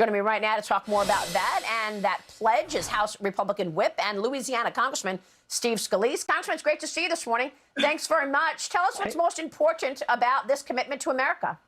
Joining me right now to talk more about that and that pledge is House Republican Whip and Louisiana Congressman Steve Scalise. Congressman, it's great to see you this morning. Thanks very much. Tell us what's most important about this commitment to America.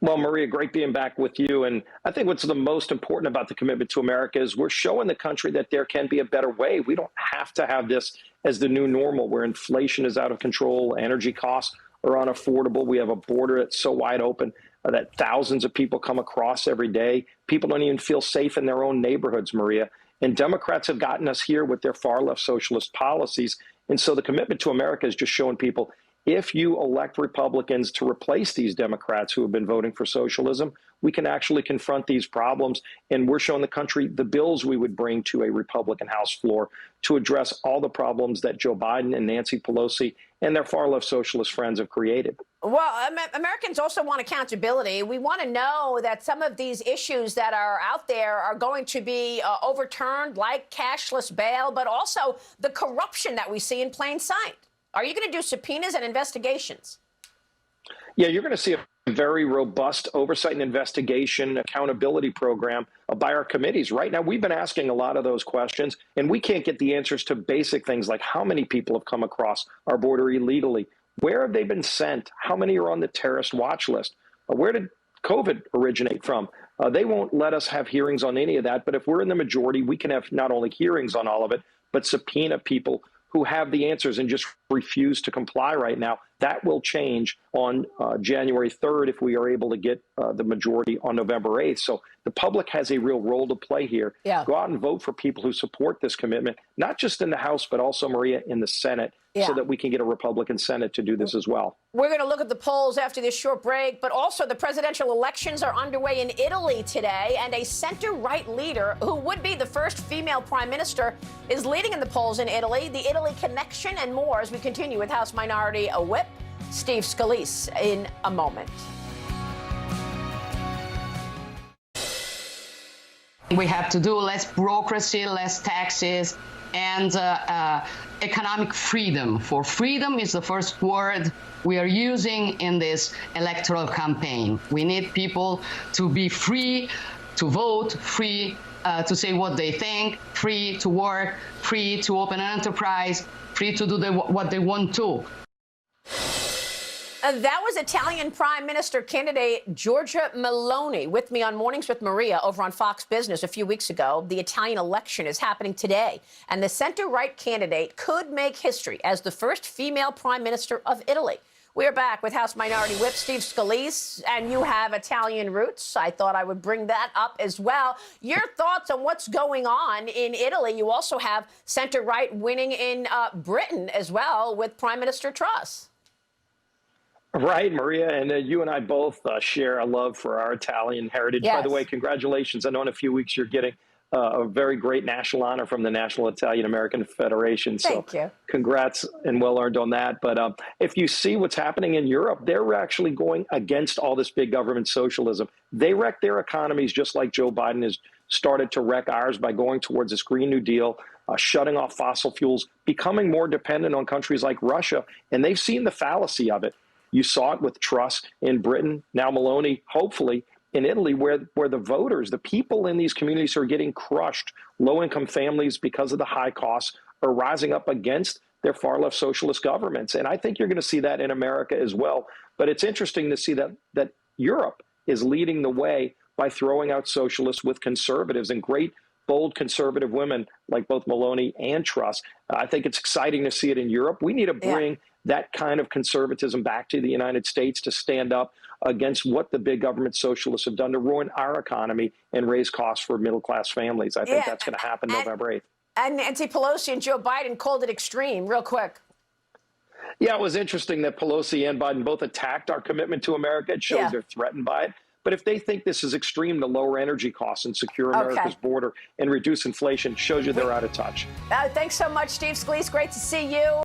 Well, Maria, great being back with you. And I think what's the most important about the commitment to America is we're showing the country that there can be a better way. We don't have to have this as the new normal where inflation is out of control, energy costs are unaffordable. We have a border that's so wide open that thousands of people come across every day. People don't even feel safe in their own neighborhoods, Maria. And Democrats have gotten us here with their far left socialist policies. And so the commitment to America is just showing people, if you elect Republicans to replace these Democrats who have been voting for socialism, we can actually confront these problems. And we're showing the country the bills we would bring to a Republican House floor to address all the problems that Joe Biden and Nancy Pelosi and their far left socialist friends have created. Well, Americans also want accountability. We want to know that some of these issues that are out there are going to be overturned, like cashless bail, but also the corruption that we see in plain sight. Are you going to do subpoenas and investigations? Yeah, you're going to see a very robust oversight and investigation accountability program by our committees. Right now, we've been asking a lot of those questions, and we can't get the answers to basic things like how many people have come across our border illegally, where have they been sent, how many are on the terrorist watch list, where did COVID originate from? They won't let us have hearings on any of that, but if we're in the majority, we can have not only hearings on all of it, but subpoena people who have the answers and just refuse to comply right now. That will change on January 3rd if we are able to get the majority on November 8th. So the public has a real role to play here. Yeah. Go out and vote for people who support this commitment, not just in the House, but also, Maria, in the Senate, so that we can get a Republican Senate to do this as well. We're going to look at the polls after this short break, but also the presidential elections are underway in Italy today, and a center-right leader who would be the first female prime minister is leading in the polls in Italy. The Italy connection and more as we continue with House Minority Whip Steve Scalise in a moment. We have to do less bureaucracy, less taxes, and economic freedom. For freedom is the first word we are using in this electoral campaign. We need people to be free to vote, free to say what they think, free to work, free to open an enterprise, free to do what they want to. That was Italian Prime Minister candidate Giorgia Meloni with me on Mornings with Maria over on Fox Business a few weeks ago. The Italian election is happening today, and the center-right candidate could make history as the first female prime minister of Italy. We're back with House Minority Whip Steve Scalise, and you have Italian roots. I thought I would bring that up as well. Your thoughts on what's going on in Italy? You also have center-right winning in Britain as well with Prime Minister Truss. Right, Maria, and you and I both share a love for our Italian heritage. Yes. By the way, congratulations. I know in a few weeks you're getting a very great national honor from the National Italian American Federation. Thank you. Congrats and well earned on that. But if you see what's happening in Europe, they're actually going against all this big government socialism. They wreck their economies just like Joe Biden has started to wreck ours by going towards this Green New Deal, shutting off fossil fuels, becoming more dependent on countries like Russia. And they've seen the fallacy of it. You saw it with Truss in Britain, now Meloni, hopefully, in Italy, where the voters, the people in these communities are getting crushed. Low-income families, because of the high costs, are rising up against their far-left socialist governments. And I think you're going to see that in America as well. But it's interesting to see that Europe is leading the way by throwing out socialists with conservatives and great, bold conservative women like both Meloni and Truss. I think it's exciting to see it in Europe. We need to bring that kind of conservatism back to the United States to stand up against what the big government socialists have done to ruin our economy and raise costs for middle-class families. I think that's going to happen November 8th. And Nancy Pelosi and Joe Biden called it extreme. Real quick. Yeah, it was interesting that Pelosi and Biden both attacked our commitment to America. It shows they're threatened by it. But if they think this is extreme to lower energy costs and secure America's border and reduce inflation, shows you they're out of touch. Thanks so much, Steve Scalise. Great to see you.